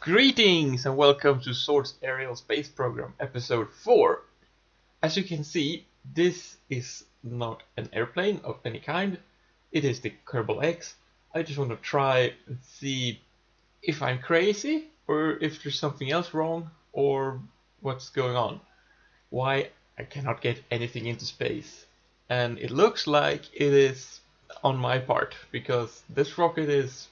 Greetings and welcome to Zord's Aerial Space Program, Episode 4. As you can see, this is not an airplane of any kind. It is the Kerbal X. I just want to try and see if I'm crazy, or if there's something else wrong, or what's going on. Why I cannot get anything into space. And it looks like it is on my part, because this rocket is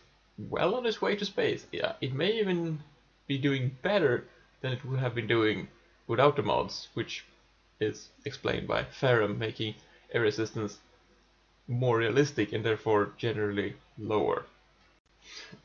well on its way to space. Yeah, it may even be doing better than it would have been doing without the mods, which is explained by Ferrum making air resistance more realistic and therefore generally lower.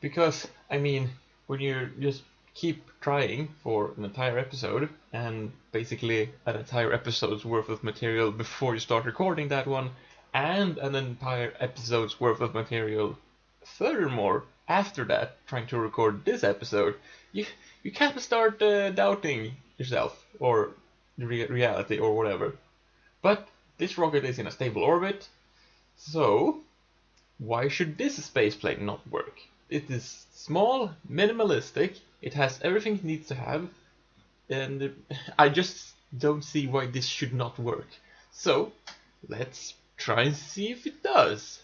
Because, I mean, when you just keep trying for an entire episode, and basically an entire episode's worth of material before you start recording that one, and an entire episode's worth of material furthermore after that, trying to record this episode, you kind of start doubting yourself, or the reality, or whatever. But this rocket is in a stable orbit, so why should this spaceplane not work? It is small, minimalistic, it has everything it needs to have, and I just don't see why this should not work. So, let's try and see if it does.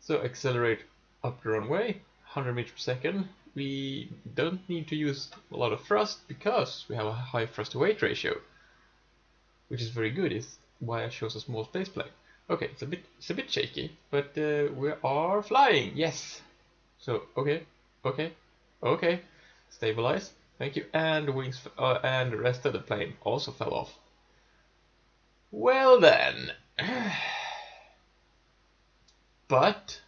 So accelerate up the runway, 100 meters per second. We don't need to use a lot of thrust because we have a high thrust to weight ratio, which is very good. It's why I chose a small spaceplane. Okay, it's a bit shaky, but we are flying. Yes. So okay, stabilize. Thank you. And the wings and the rest of the plane also fell off. Well then. But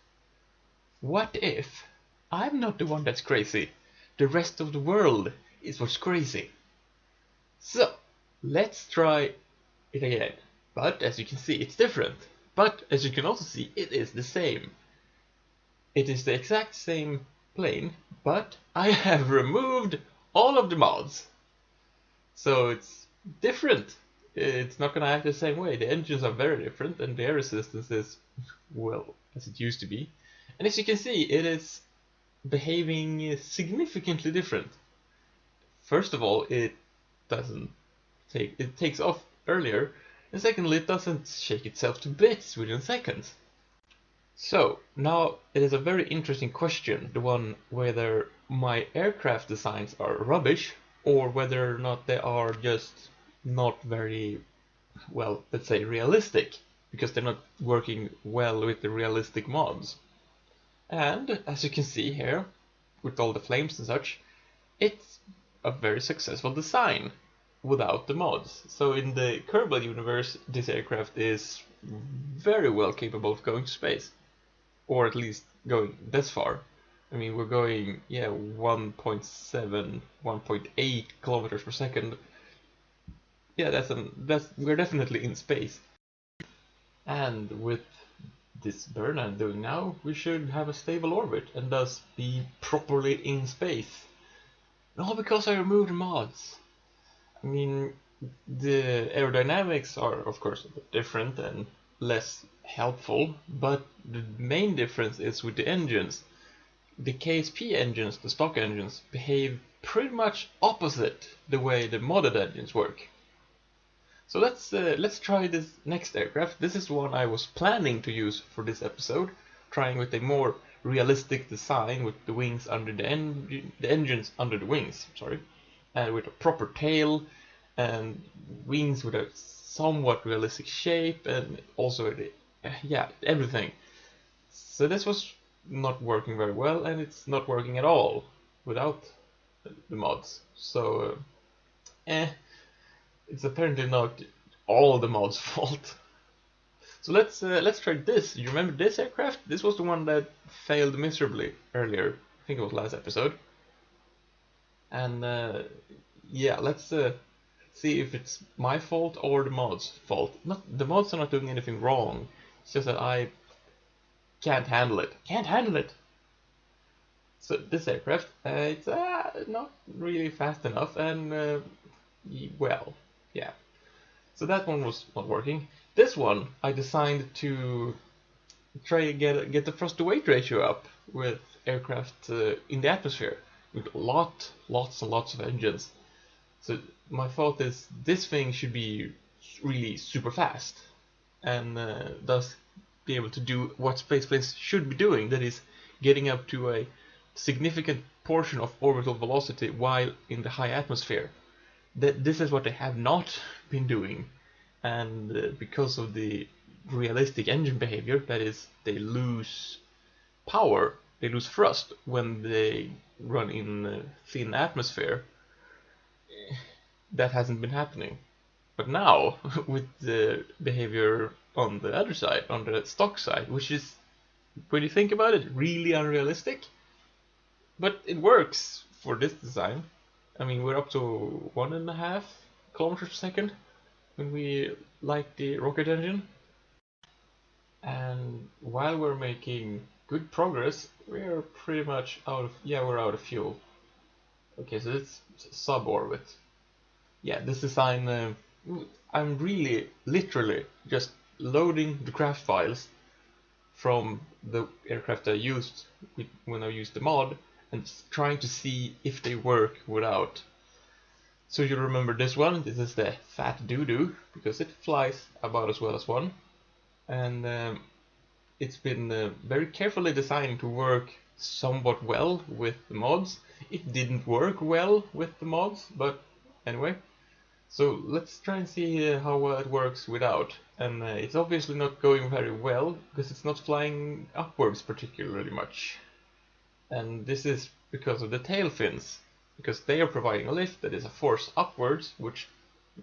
what if I'm not the one that's crazy? The rest of the world is what's crazy. So let's try it again. But as you can see, it's different. But as you can also see, it is the same. It is the exact same plane, but I have removed all of the mods. So it's different. It's not going to act the same way. The engines are very different, and the air resistance is, well, as it used to be. And as you can see, it is behaving significantly different. First of all, it takes off earlier, and secondly, it doesn't shake itself to bits within seconds. So now it is a very interesting question, the one whether my aircraft designs are rubbish, or whether or not they are just not very, well, let's say realistic, because they're not working well with the realistic mods. And as you can see here, with all the flames and such, it's a very successful design without the mods. So in the Kerbal universe, this aircraft is very well capable of going to space, or at least going this far. I mean, we're going 1.7, 1.8 kilometers per second. Yeah, we're definitely in space. And with this burn I'm doing now, we should have a stable orbit and thus be properly in space. All because I removed mods. I mean, the aerodynamics are of course a bit different and less helpful, but the main difference is with the engines. The KSP engines, the stock engines, behave pretty much opposite the way the modded engines work. So let's try this next aircraft. This is one I was planning to use for this episode, trying with a more realistic design with the wings under the engines under the wings, sorry, and with a proper tail and wings with a somewhat realistic shape, and also everything. So this was not working very well, and it's not working at all without the mods. So it's apparently not all the mods' fault. So let's try this. You remember this aircraft? This was the one that failed miserably earlier. I think it was last episode. And let's see if it's my fault or the mods' fault. The mods are not doing anything wrong. It's just that I can't handle it. Can't handle it. So this aircraft, it's not really fast enough, and yeah. So that one was not working. This one I designed to try and get the thrust to weight ratio up with aircraft in the atmosphere. with lots and lots of engines. So my thought is this thing should be really super fast, and thus be able to do what spaceplanes should be doing, that is, getting up to a significant portion of orbital velocity while in the high atmosphere. This is what they have not been doing, and because of the realistic engine behavior, that is, they lose power, they lose thrust when they run in thin atmosphere. That hasn't been happening. But now, with the behavior on the other side, on the stock side, which is, when you think about it, really unrealistic, but it works for this design. I mean, we're up to 1.5 kilometers per second when we light the rocket engine. And while we're making good progress, we're pretty much out of, we're out of fuel. Okay, so it's sub-orbit. Yeah, this design, I'm really, literally, just loading the craft files from the aircraft I used when I used the mod, and trying to see if they work without. So you remember this one, this is the Fat Doo-Doo, because it flies about as well as one. And it's been very carefully designed to work somewhat well with the mods. It didn't work well with the mods, but anyway. So let's try and see how well it works without. And it's obviously not going very well, because it's not flying upwards particularly much. And this is because of the tail fins, because they are providing a lift that is a force upwards, which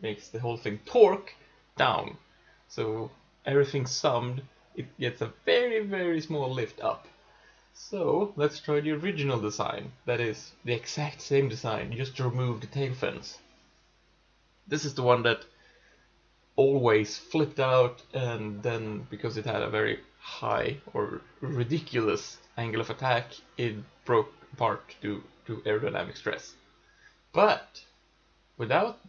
makes the whole thing torque down. So everything summed, it gets a very small lift up. So let's try the original design, that is the exact same design, just to remove the tail fins. This is the one that always flipped out, and then because it had a very high or ridiculous angle of attack, it broke apart due to aerodynamic stress. But without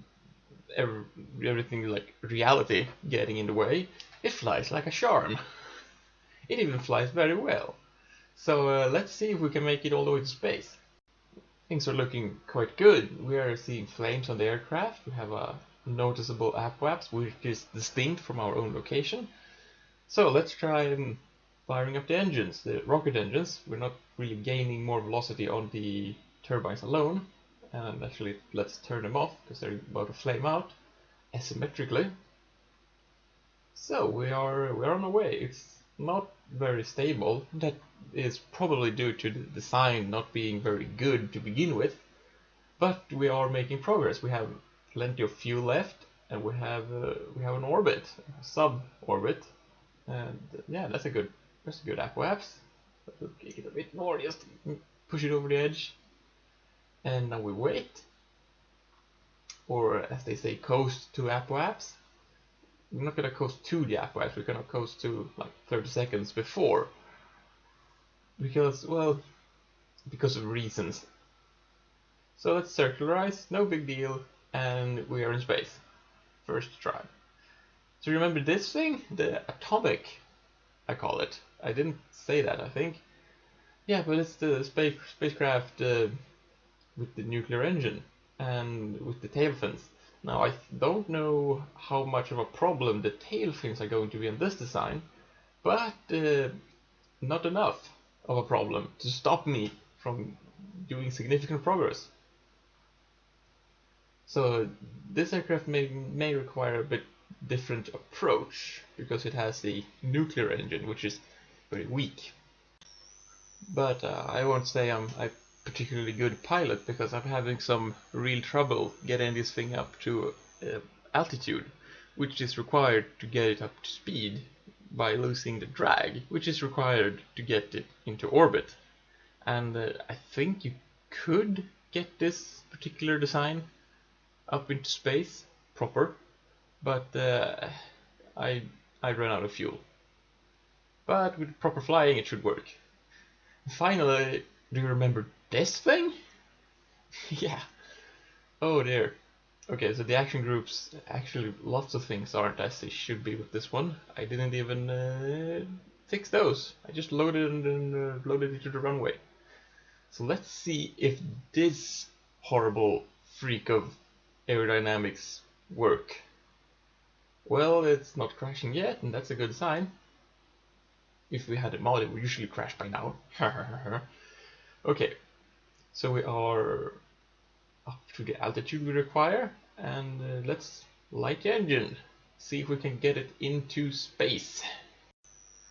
everything like reality getting in the way, it flies like a charm. It even flies very well. So let's see if we can make it all the way to space. Things are looking quite good. We are seeing flames on the aircraft. We have a noticeable apoapse, which is distinct from our own location. So let's try and firing up the engines, the rocket engines. We're not really gaining more velocity on the turbines alone. And actually, let's turn them off because they're about to flame out asymmetrically. So we're on our way. It's not very stable. That is probably due to the design not being very good to begin with. But we are making progress. We have plenty of fuel left, and we have an orbit, a sub-orbit, and yeah, that's a good apoapse. We'll kick it a bit more, just push it over the edge, and now we wait, or as they say, coast to apoapse. We're not gonna coast to the apoapse. We're gonna coast to like 30 seconds before, because of reasons. So let's circularize, no big deal, and we are in space. First try. So remember this thing? The atomic, I call it. I didn't say that, I think. Yeah, but it's the spacecraft with the nuclear engine and with the tail fins. Now I don't know how much of a problem the tail fins are going to be in this design, but not enough of a problem to stop me from doing significant progress. So this aircraft may require a bit different approach because it has the nuclear engine, which is very weak. But I won't say I'm a particularly good pilot because I'm having some real trouble getting this thing up to altitude, which is required to get it up to speed by losing the drag, which is required to get it into orbit. And I think you could get this particular design up into space proper, but I ran out of fuel. But with proper flying it should work. Finally, do you remember this thing? Yeah. Oh dear. Okay, so the action groups, actually lots of things aren't as they should be with this one. I didn't even fix those. I just loaded and loaded it to the runway. So let's see if this horrible freak of aerodynamics work. Well, it's not crashing yet, and that's a good sign. If we had a mod, it would usually crash by now. Okay, so we are up to the altitude we require, and let's light the engine. See if we can get it into space.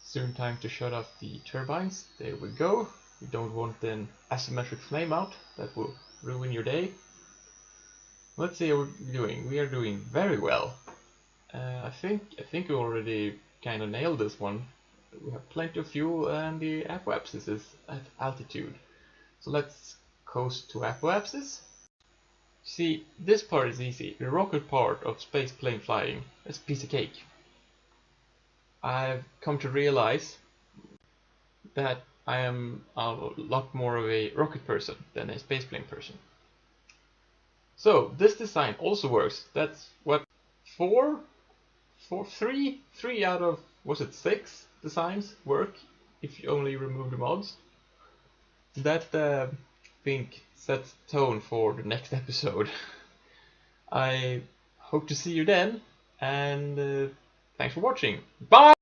Soon time to shut off the turbines. There we go. You don't want an asymmetric flame out. That will ruin your day. Let's see how we're doing. We are doing very well. I think we already kind of nailed this one. We have plenty of fuel and the apoapsis is at altitude. So let's coast to apoapsis. See, this part is easy. The rocket part of space plane flying is a piece of cake. I've come to realize that I am a lot more of a rocket person than a spaceplane person. So this design also works. That's what, three out of, was it 6 designs work if you only remove the mods. That I think sets the tone for the next episode. I hope to see you then, and thanks for watching. Bye!